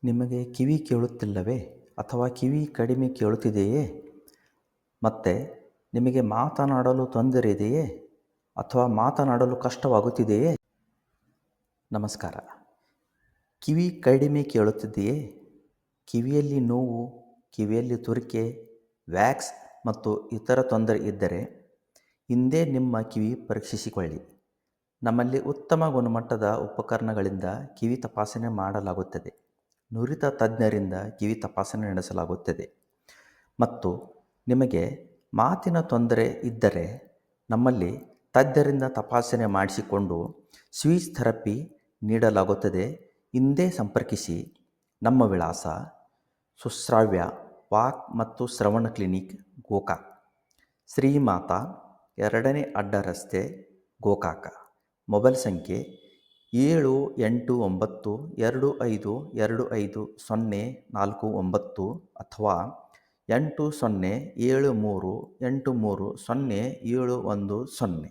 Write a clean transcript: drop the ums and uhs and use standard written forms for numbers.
ನಿಮಗೆ ಕಿವಿ ಕೇಳುತ್ತಿಲ್ಲವೇ ಅಥವಾ ಕಿವಿ ಕಡಿಮೆ ಕೇಳುತ್ತಿದೆಯೇ? ಮತ್ತು ನಿಮಗೆ ಮಾತನಾಡಲು ತೊಂದರೆ ಇದೆಯೇ ಅಥವಾ ಮಾತನಾಡಲು ಕಷ್ಟವಾಗುತ್ತಿದೆಯೇ? ನಮಸ್ಕಾರ. ಕಿವಿ ಕಡಿಮೆ ಕೇಳುತ್ತಿದೆಯೇ? ಕಿವಿಯಲ್ಲಿ ನೋವು, ಕಿವಿಯಲ್ಲಿ ತುರಿಕೆ, ವ್ಯಾಕ್ಸ್ ಮತ್ತು ಇತರ ತೊಂದರೆ ಇದ್ದರೆ ಹಿಂದೆ ನಿಮ್ಮ ಕಿವಿ ಪರೀಕ್ಷಿಸಿಕೊಳ್ಳಿ. ನಮ್ಮಲ್ಲಿ ಉತ್ತಮ ಗುಣಮಟ್ಟದ ಉಪಕರಣಗಳಿಂದ ಕಿವಿ ತಪಾಸಣೆ ಮಾಡಲಾಗುತ್ತದೆ. ನುರಿತ ತಜ್ಞರಿಂದ ಕಿವಿ ತಪಾಸಣೆ ನಡೆಸಲಾಗುತ್ತದೆ. ಮತ್ತು ನಿಮಗೆ ಮಾತಿನ ತೊಂದರೆ ಇದ್ದರೆ ನಮ್ಮಲ್ಲಿ ತಜ್ಞರಿಂದ ತಪಾಸಣೆ ಮಾಡಿಸಿಕೊಂಡು ಸ್ಪೀಚ್ ಥೆರಪಿ ನೀಡಲಾಗುತ್ತದೆ. ಹಿಂದೆ ಸಂಪರ್ಕಿಸಿ. ನಮ್ಮ ವಿಳಾಸ: ಸುಶ್ರಾವ್ಯ ವಾಕ್ ಮತ್ತು ಶ್ರವಣ ಕ್ಲಿನಿಕ್, ಗೋಕಾಕ್, ಶ್ರೀಮಾತಾ 2ನೇ ಅಡ್ಡ ರಸ್ತೆ, ಗೋಕಾಕ. ಮೊಬೈಲ್ ಸಂಖ್ಯೆ 7892525049 ಅಥವಾ 807383007010.